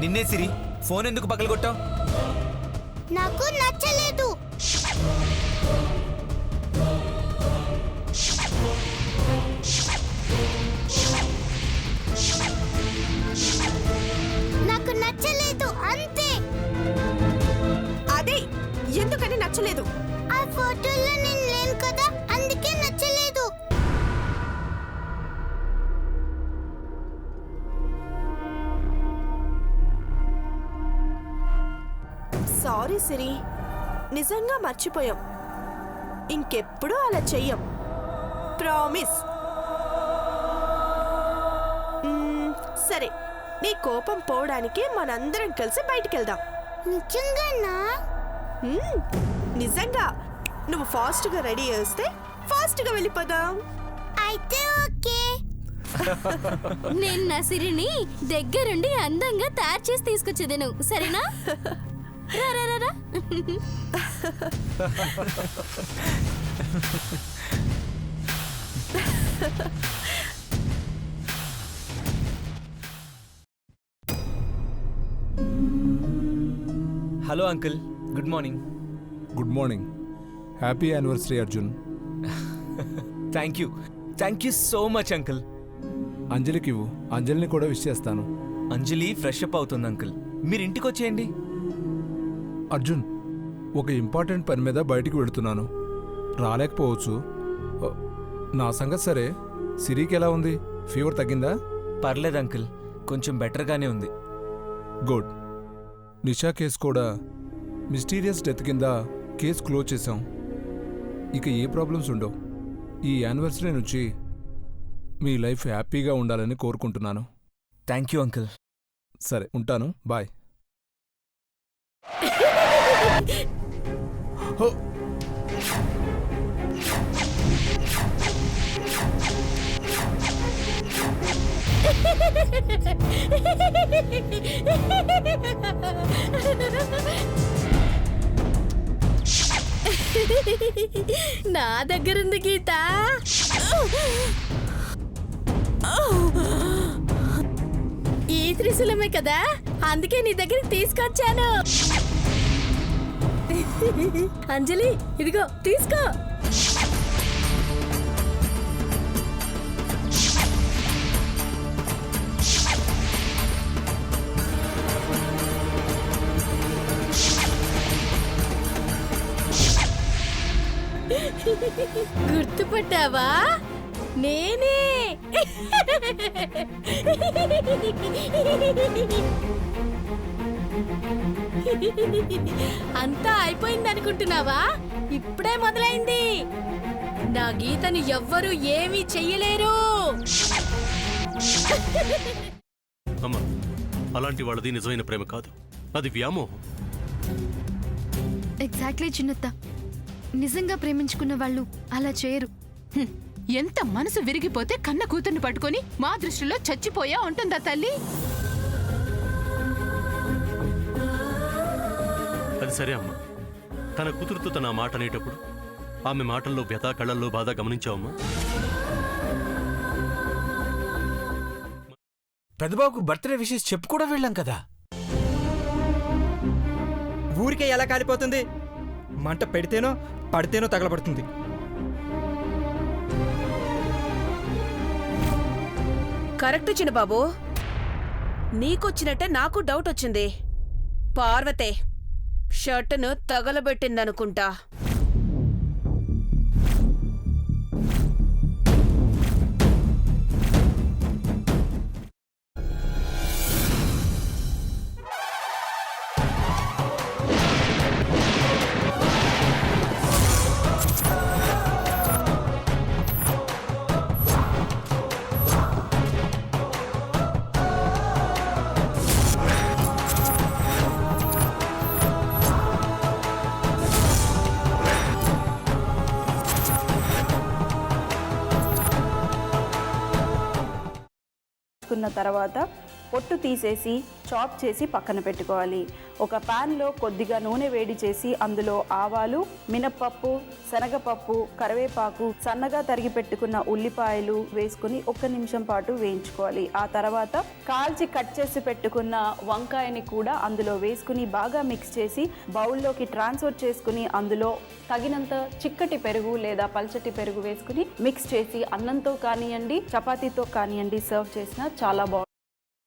నిన్నే సిరి, ఫోన్ ఎందుకు పగలగొట్టావు? నాకు నచ్చలేదు. నాకు నచ్చలేదు అంతే. అదే ఎందుకని నచ్చలేదు? ఆ ఫోటోలో నేను లేను కదా, అందుకే నచ్చలేదు. సారీ సిరి, నిజంగా మర్చిపోయాం. ఇంకెప్పుడు అలా చెయ్యం, ప్రామిస్. సరే, నీ కోపం పోవడానికి మనందరం కలిసి బయటికెళ్దాం. నిజంగానా? నిజంగా. నువ్వు ఫాస్ట్గా రెడీ చేస్తే ఫాస్ట్గా వెళ్ళిపోదాం. అయితే ఓకే. నేను నా సిరిని దగ్గరుండి అందంగా తయారు చేసి తీసుకొచ్చేదేను, సరేనా? రా రా రా రా. Hello uncle, good morning. Good morning. Happy anniversary Arjun. Thank you so much uncle. అంజలికి ఇవ్వు, అంజలిని కూడా విష్ చేస్తాను. అంజలి ఫ్రెష్ అప్ అవుతుంది అంకుల్, మీరు ఇంటికి వచ్చేయండి. అర్జున్, ఒక ఇంపార్టెంట్ పని మీద బయటికి వెళుతున్నాను, రాలేకపోవచ్చు. నా సంగతి సరే, సిరికి ఎలా ఉంది? ఫీవర్ తగ్గిందా? పర్లేదు అంకుల్, కొంచెం బెటర్గానే ఉంది. గుడ్. నిషా కేసు కూడా మిస్టీరియస్ డెత్ కింద కేసు క్లోజ్ చేశాం. ఇక ఏ ప్రాబ్లమ్స్ ఉండవు. ఈ యానివర్సరీ నుంచి మీ లైఫ్ హ్యాపీగా ఉండాలని కోరుకుంటున్నాను. Thank you uncle. సరే, ఉంటాను. బాయ్. నా దగ్గరుంది గీత. ఈ త్రిశూలమే కదా, అందుకే నీ దగ్గరికి తీసుకొచ్చాను. అంజలి, ఇదిగో తీసుకో. గుర్తుపట్టావా? నేనే. అంతా అయిపోయిందనుకుంటున్నావా? ఇప్పుడే మొదలైంది. నా గీతను ఎవ్వరూ ఏమీ చెయ్యలేరు. అమ్మా, అలాంటి వాళ్ళది నిజమైన ప్రేమ కాదు, అది వ్యామోహం. ఎగ్జాక్ట్లీ చిన్నత్త, నిజంగా ప్రేమించుకున్న వాళ్ళు అలా చేయరు. ఎంత మనసు విరిగిపోతే కన్న కూతుర్ని పట్టుకొని మా దృష్టిలో చచ్చిపోయా ఉంటుందా తల్లి? అది సరే అమ్మా, తన కూతురుతో తన మాట అనేటప్పుడు ఆమె మాటల్లో వ్యథ, కళ్ళల్లో బాధ గమనించావమ్మా? పెద్దబాబుకు బర్త్డే విషెస్ చెప్పు కూడా వెళ్ళాం కదా. ఊరికే ఎలా కాలిపోతుంది? మంట పెడితేనో పడితేనో తగలబడుతుంది. కరెక్ట్ చిన్నబాబు, నీకొచ్చినట్టే నాకు డౌట్ వచ్చింది. పార్వతే షర్టును తగలబెట్టిందనుకుంటా. తర్వాత పొట్టు తీసేసి చాప్ చేసి పక్కన పెట్టుకోవాలి. ఒక ప్యాన్లో కొద్దిగా నూనె వేడి చేసి అందులో ఆవాలు, మినప్పప్పు, శనగపప్పు, కరివేపాకు, సన్నగా తరిగి పెట్టుకున్న ఉల్లిపాయలు వేసుకుని 1 నిమిషం పాటు వేయించుకోవాలి. ఆ తర్వాత కాల్చి కట్ చేసి పెట్టుకున్న వంకాయని కూడా అందులో వేసుకుని బాగా మిక్స్ చేసి బౌల్లోకి ట్రాన్స్ఫర్ చేసుకుని అందులో తగినంత చిక్కటి పెరుగు లేదా పల్చటి పెరుగు వేసుకుని మిక్స్ చేసి అన్నంతో కానివ్వండి, చపాతీతో కానివ్వండి సర్వ్ చేసినా చాలా బాగుంటుంది.